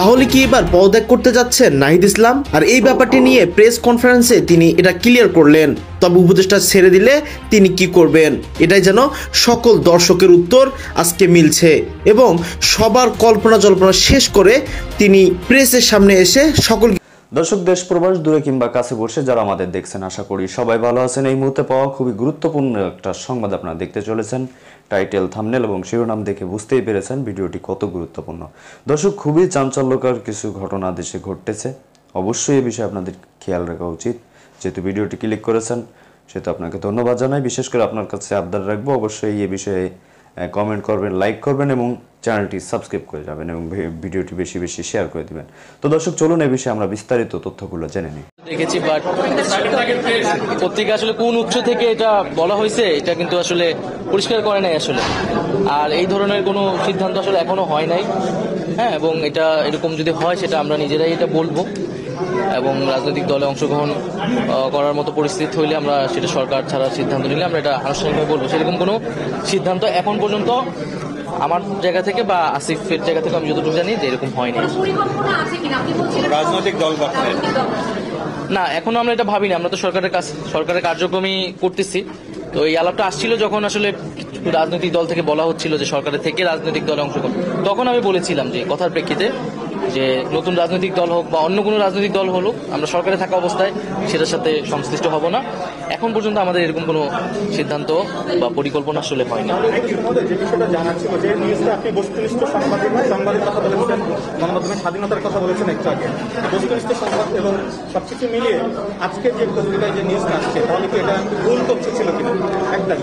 তাহলে কি এবার পদত্যাগ করতে যাচ্ছেন নাহিদ ইসলাম? আর এই ব্যাপারটি নিয়ে প্রেস কনফারেন্সে তিনি এটা ক্লিয়ার করলেন। তবে উপদেষ্টা ছেড়ে দিলে তিনি কি করবেন, এটাই যেন সকল দর্শকের উত্তর আজকে মিলছে এবং সবার কল্পনা জল্পনা শেষ করে তিনি প্রেসের সামনে এসে সকল দর্শক, দেশ প্রবাস দূরে কিংবা কাছে বসে যারা আমাদের দেখছেন, আশা করি সবাই ভালো আছেন। এই মুহূর্তে পাওয়া খুবই গুরুত্বপূর্ণ একটা সংবাদ আপনারা দেখতে চলেছেন। টাইটেল, থাম্বনেল এবং শিরোনাম দেখে বুঝতেই পেরেছেন ভিডিওটি কত গুরুত্বপূর্ণ। দর্শক, খুবই চাঞ্চল্যকর কিছু ঘটনা দেশে ঘটতেছে। অবশ্যই এই বিষয়ে আপনাদের খেয়াল রাখা উচিত। যেহেতু ভিডিওটি ক্লিক করেছেন সেহেতু আপনাকে ধন্যবাদ জানাই। বিশেষ করে আপনার কাছে আবদার রাখবো, অবশ্যই এই বিষয়ে কমেন্ট করবেন, লাইক করবেন এবং চ্যানেলটি সাবস্ক্রাইব করে যাবেন এবং ভিডিওটি বেশি বেশি শেয়ার করে দিবেন। তো দর্শক, চলুন এই বিষয়ে আমরা বিস্তারিত তথ্যগুলো জেনে নিই। দেখেছি, বাট পত্রিকা আসলে কোন উৎস থেকে এটা বলা হয়েছে এটা কিন্তু আসলে পরিষ্কার করে নাই আসলে। আর এই ধরনের কোনো সিদ্ধান্ত আসলে এখনো হয় নাই। হ্যাঁ, এবং এটা এরকম যদি হয় সেটা আমরা নিজেরাই এটা বলবো এবং রাজনৈতিক দলে অংশগ্রহণ করার মতো পরিস্থিতি হইলে আমরা সেটা সরকার ছাড়ার সিদ্ধান্ত নিলে আমরা এটা আনুষ্ঠানিকভাবে বলবো। সেরকম কোনো সিদ্ধান্ত এখন পর্যন্ত আমার জায়গা থেকে বা আসিফের জায়গা থেকে আমি যতটুকু জানি যে এরকম হয়নি। রাজনৈতিক দল না, এখনো আমরা এটা ভাবিনি। আমরা তো সরকারের কার্যক্রমই করতেছি। তো এই আলাপটা আসছিল যখন আসলে রাজনৈতিক দল থেকে বলা হচ্ছিল যে সরকারের থেকে রাজনৈতিক দলে অংশগ্রহণ, তখন আমি বলেছিলাম যে কথার প্রেক্ষিতে যে নতুন রাজনৈতিক দল হোক বা অন্য কোনো রাজনৈতিক দল হলো, আমরা সরকারে থাকা অবস্থায় সেটার সাথে সংশ্লিষ্ট হব না। এখন পর্যন্ত আমাদের এরকম কোনো সিদ্ধান্ত বা পরিকল্পনা আসলে হয় না। যে বিষয়টা জানার ছিল যে নিউজটা আপনি বস্তুনিষ্ঠ সাংবাদিক নয়, সাংবাদিক কথা বলেছেন, গণমাধ্যমের স্বাধীনতার কথা বলেছেন একটু আগে। বস্তুনিষ্ঠ সংবাদ এবং সবকিছু মিলিয়ে আজকের যে পত্রিকায় যে নিউজটা আসছে, তাহলে কি এটা ভুল তথ্য ছিল কিনা? একদম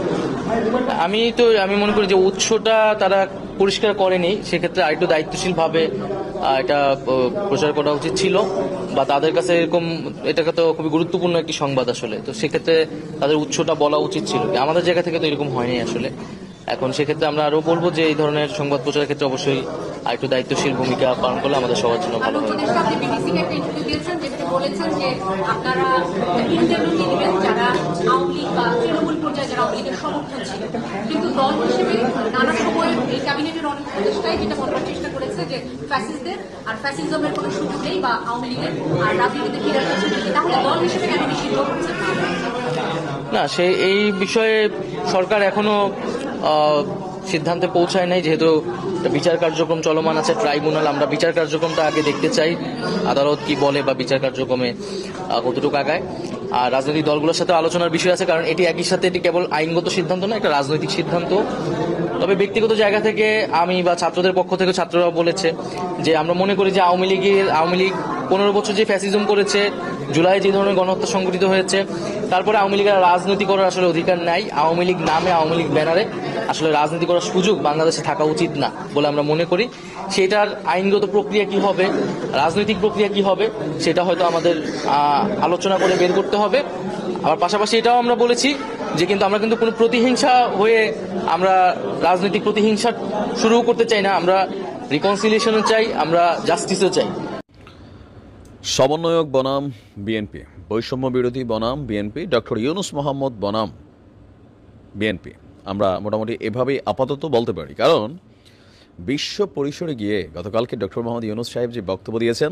আমি মনে করি যে উৎসটা তারা পরিষ্কার করেনি। সেক্ষেত্রে আরেকটু দায়িত্বশীলভাবে এটা প্রচার করা উচিত ছিল, বা তাদের কাছে এরকম এটাকে তো খুবই গুরুত্বপূর্ণ একটি সংবাদ আসলে। তো সেক্ষেত্রে তাদের উৎসটা বলা উচিত ছিল। আমাদের জায়গা থেকে তো এরকম হয়নি আসলে। এখন সেক্ষেত্রে আমরা আরো বলবো যে এই ধরনের সংবাদ প্রচারের ক্ষেত্রে অবশ্যই আরেকটু দায়িত্বশীল ভূমিকা পালন করলে আমাদের সবার জন্য ভালো হবে। না, এই বিষয়ে সরকার এখনো সিদ্ধান্তে পৌঁছায় নাই। যেহেতু বিচার কার্যক্রম চলমান আছে, ট্রাইব্যুনাল, আমরা বিচার কার্যক্রমটা আগে দেখতে চাই, আদালত কি বলে বা বিচার কার্যক্রমে কতটুকু আগায়। আর রাজনৈতিক দলগুলোর সাথে আলোচনার বিষয় আছে, কারণ এটি একই সাথে এটি কেবল আইনগত সিদ্ধান্ত না, একটা রাজনৈতিক সিদ্ধান্ত। তবে ব্যক্তিগত জায়গা থেকে আমি বা ছাত্রদের পক্ষ থেকে ছাত্ররা বলেছে যে আমরা মনে করি যে আওয়ামী লীগ 15 বছর যে ফ্যাসিজম করেছে, জুলাই যে ধরনের গণহত্যা সংঘটিত হয়েছে, তারপরে আওয়ামী লীগের রাজনীতি করার আসলে অধিকার নাই। আওয়ামী লীগ নামে, আওয়ামী লীগ ব্যানারে আসলে রাজনীতি করার সুযোগ বাংলাদেশে থাকা উচিত না বলে আমরা মনে করি। সেটার আইনগত প্রক্রিয়া কি হবে, রাজনৈতিক প্রক্রিয়া কি হবে, সেটা হয়তো আমাদের আলোচনা করে বের করতে হবে। আবার পাশাপাশি এটাও আমরা বলেছি যে আমরা কিন্তু কোনো প্রতিহিংসা হয়ে আমরা রাজনৈতিক প্রতিহিংসা শুরু করতে চাই না। আমরা রিকনসিলিয়েশনও চাই, আমরা জাস্টিসও চাই। সমন্বয়ক বনাম বিএনপি, বৈষম্য বিরোধী বনাম বিএনপি, ডক্টর ইউনুস মোহাম্মদ বনাম বিএনপি, আমরা মোটামুটি এভাবেই আপাতত বলতে পারি। কারণ বিশ্ব পরিসরে গিয়ে গতকালকে ডক্টর মোহাম্মদ ইউনুস সাহেব যে বক্তব্য দিয়েছেন,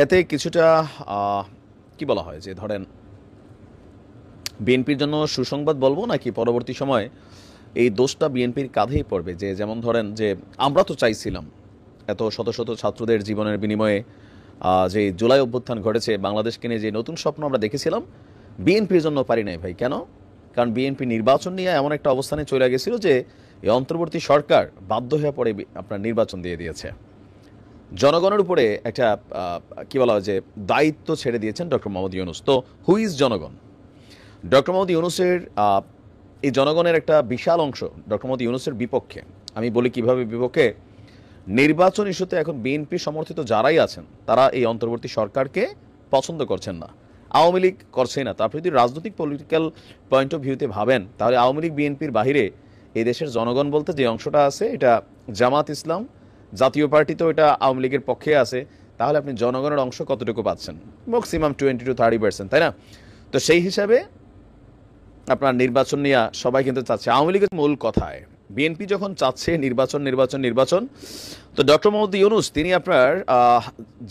এতে কিছুটা কি বলা হয় যে ধরেন বিএনপির জন্য সুসংবাদ বলবো নাকি পরবর্তী সময় এই দোষটা বিএনপির কাঁধেই পড়বে। যে যেমন ধরেন যে আমরা তো চাইছিলাম এত শত শত ছাত্রদের জীবনের বিনিময়ে যে জুলাই অভ্যুত্থান ঘটেছে, বাংলাদেশকে নিয়ে যে নতুন স্বপ্ন আমরা দেখেছিলাম, বিএনপির জন্য পারি নাই ভাই। কেন? কারণ বিএনপি নির্বাচন নিয়ে এমন একটা অবস্থানে চলে গেছিল যে এই অন্তর্বর্তী সরকার বাধ্য হয়ে পড়ে আপনার নির্বাচন দিয়ে দিয়েছে। জনগণের উপরে একটা কি বলা হয় যে দায়িত্ব ছেড়ে দিয়েছেন ডক্টর মোহাম্মদ ইউনুস। তো হু ইজ জনগণ? ডক্টর মোহাম্মদ ইউনুসের এই জনগণের একটা বিশাল অংশ ডক্টর মোহাম্মদ ইউনুসের বিপক্ষে। আমি বলি কিভাবে বিপক্ষে? নির্বাচন ইস্যুতে এখন বিএনপি সমর্থিত যারাই আছেন তারা এই অন্তর্বর্তী সরকারকে পছন্দ করছেন না, আওয়ামী লীগ করছেই না। তারপরে যদি রাজনৈতিক পলিটিক্যাল পয়েন্ট অফ ভিউতে ভাবেন, তাহলে আওয়ামী লীগ বিএনপির বাহিরে এই দেশের জনগণ বলতে যে অংশটা আছে, এটা জামাত ইসলাম, জাতীয় পার্টি তো এটা আওয়ামী লীগের পক্ষে আছে। তাহলে আপনি জনগণের অংশ কতটুকু পাচ্ছেন? ম্যাক্সিমাম 20 to 30%, তাই না? তো সেই হিসাবে আপনার নির্বাচন নিয়ে সবাই কিন্তু চাচ্ছে। আওয়ামী লীগের মূল কথায় বিএনপি যখন চাচ্ছে নির্বাচন, তো ডক্টর মোহাম্মদ ইউনূস তিনি আপনার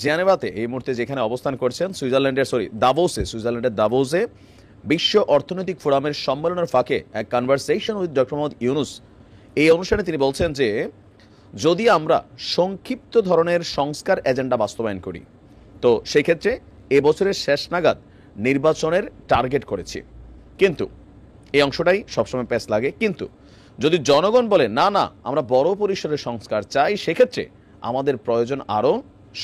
জেনেভাতে এই মুহূর্তে যেখানে অবস্থান করছেন সুইজারল্যান্ডের দাভোসে বিশ্ব অর্থনৈতিক ফোরামের সম্মেলনের ফাঁকে এক conversation with doctor Mohammad Yunus, এই অনুষ্ঠানে তিনি বলছেন যে যদি আমরা সংক্ষিপ্ত ধরনের সংস্কার এজেন্ডা বাস্তবায়ন করি, তো সেই ক্ষেত্রে এবছরের শেষ নাগাদ নির্বাচনের টার্গেট করেছি। কিন্তু এই অংশটাই সবসময় প্যাচ লাগে, কিন্তু যদি জনগণ বলে না না আমরা বড় পরিসরের সংস্কার চাই, সেক্ষেত্রে আমাদের প্রয়োজন আরও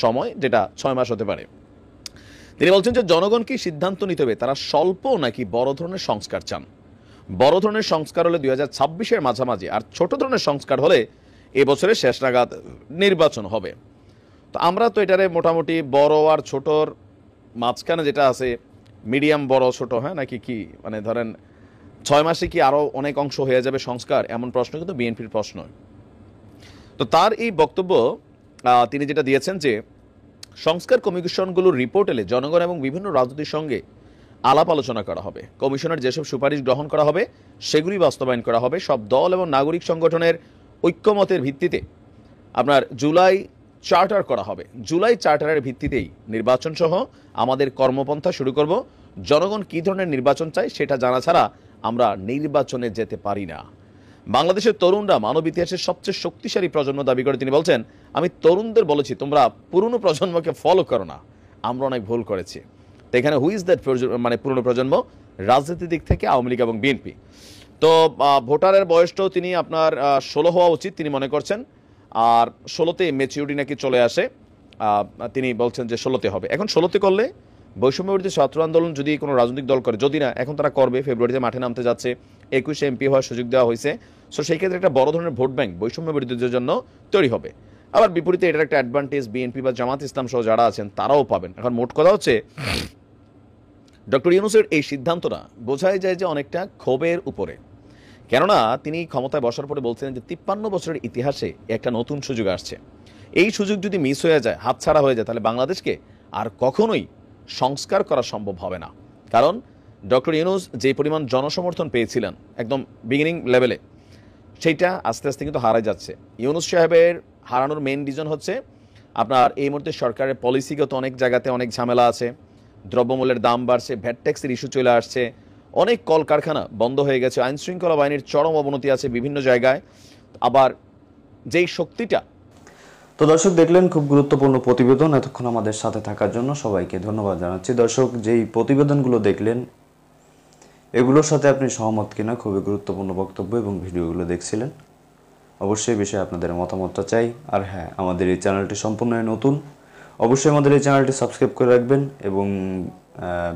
সময়, যেটা 6 মাস হতে পারে। তিনি বলছেন যে জনগণ কি সিদ্ধান্ত নিতে হবে তারা স্বল্প নাকি বড় ধরনের সংস্কার চান। বড় ধরনের সংস্কার হলে 2026-এর মাঝামাঝি, আর ছোট ধরনের সংস্কার হলে এবছরের শেষ নাগাদ নির্বাচন হবে। তো আমরা তো এটারে মোটামুটি বড় আর ছোটর মাঝখানে যেটা আছে, মিডিয়াম বড় ছোট, হ্যাঁ নাকি কি, মানে ধরেন 6 মাসে কি আরও অনেক অংশ হয়ে যাবে সংস্কার, এমন প্রশ্ন কিন্তু বিএনপির প্রশ্ন। তো তার এই বক্তব্য তিনি যেটা দিয়েছেন যে সংস্কার কমিশনগুলোর রিপোর্ট এলে জনগণ এবং বিভিন্ন রাজনীতির সঙ্গে আলাপ আলোচনা করা হবে, কমিশনের যেসব সুপারিশ গ্রহণ করা হবে সেগুলি বাস্তবায়ন করা হবে, সব দল এবং নাগরিক সংগঠনের ঐক্যমতের ভিত্তিতে আপনার জুলাই চার্টার করা হবে, জুলাই চার্টারের ভিত্তিতেই নির্বাচন সহ আমাদের কর্মপন্থা শুরু করব। জনগণ কী ধরনের নির্বাচন চায় সেটা জানা ছাড়া আমরা নির্বাচনে যেতে পারি না। বাংলাদেশের তরুণরা মানব ইতিহাসের সবচেয়ে শক্তিশালী প্রজন্ম দাবি করে তিনি বলছেন, আমি তরুণদের বলেছি তোমরা পুরনো প্রজন্মকে ফলো করো না, আমরা অনেক ভুল করেছি। তো এখানে হুইজ দ্যাট মানে পুরনো প্রজন্ম, রাজনীতির দিক থেকে আওয়ামী লীগ এবং বিএনপি। তো ভোটারের বয়সটাও তিনি আপনার 16 হওয়া উচিত তিনি মনে করছেন, আর 16তে ম্যাচিউরিটি নাকি চলে আসে, তিনি বলছেন যে 16তে হবে। এখন 16তে করলে বৈষম্যবিরোধী ছাত্র আন্দোলন যদি কোনো রাজনৈতিক দল করে, যদি না এখন তারা করবে, ফেব্রুয়ারিতে মাঠে নামতে যাচ্ছে, 21 এমপি হওয়ার সুযোগ দেওয়া হয়েছে, সো সেই ক্ষেত্রে একটা বড় ধরনের ভোট ব্যাংক বৈষম্যবিরোধীদের জন্য তৈরি হবে। আবার বিপরীতে এটার একটা অ্যাডভান্টেজ বিএনপি বা জামাত ইসলাম সহ যারা আছেন তারাও পাবেন। এখন মোট কথা হচ্ছে ডক্টর ইউনূসের এই সিদ্ধান্তটা বোঝাই যায় যে অনেকটা ক্ষোভের উপরে, কেননা তিনি ক্ষমতায় বসার পরে বলছিলেন যে 53 বছরের ইতিহাসে একটা নতুন সুযোগ আসছে, এই সুযোগ যদি মিস হয়ে যায়, হাতছাড়া হয়ে যায়, তাহলে বাংলাদেশকে আর কখনোই সংস্কার করা সম্ভব হবে না। কারণ ডক্টর ইউনূস যে পরিমাণ জনসমর্থন পেয়েছিলেন একদম বিগিনিং লেভেলে, সেইটা আস্তে আস্তে কিন্তু হারাই যাচ্ছে। ইউনূস সাহেবের হারানোর মেইন রিজন হচ্ছে আপনার এই মুহূর্তে সরকারের পলিসিগত অনেক জায়গাতে অনেক ঝামেলা আছে, দ্রব্যমূল্যের দাম বাড়ছে, ভ্যাট ট্যাক্সের ইস্যু চলে আসছে, অনেক কলকারখানা বন্ধ হয়ে গেছে, আইনশৃঙ্খলা বাহিনীর চরম অবনতি আছে বিভিন্ন জায়গায়। আবার যেই শক্তিটা, তো দর্শক দেখলেন খুব গুরুত্বপূর্ণ প্রতিবেদন। এতক্ষণ আমাদের সাথে থাকার জন্য সবাইকে ধন্যবাদ জানাচ্ছি। দর্শক, যেই প্রতিবেদনগুলো দেখলেন এগুলোর সাথে আপনি সহমত কিনা, খুবই গুরুত্বপূর্ণ বক্তব্য এবং ভিডিওগুলো দেখছিলেন, অবশ্যই বিষয়ে আপনাদের মতামতটা চাই। আর হ্যাঁ, আমাদের এই চ্যানেলটি সম্পূর্ণ নতুন, অবশ্যই আমাদের এই চ্যানেলটি সাবস্ক্রাইব করে রাখবেন এবং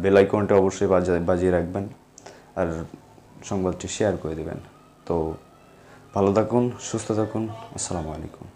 বেল আইকনটা অবশ্যই বাজিয়ে রাখবেন, আর সংবাদটি শেয়ার করে দেবেন। তো ভালো থাকুন, সুস্থ থাকুন, আসসালামু আলাইকুম।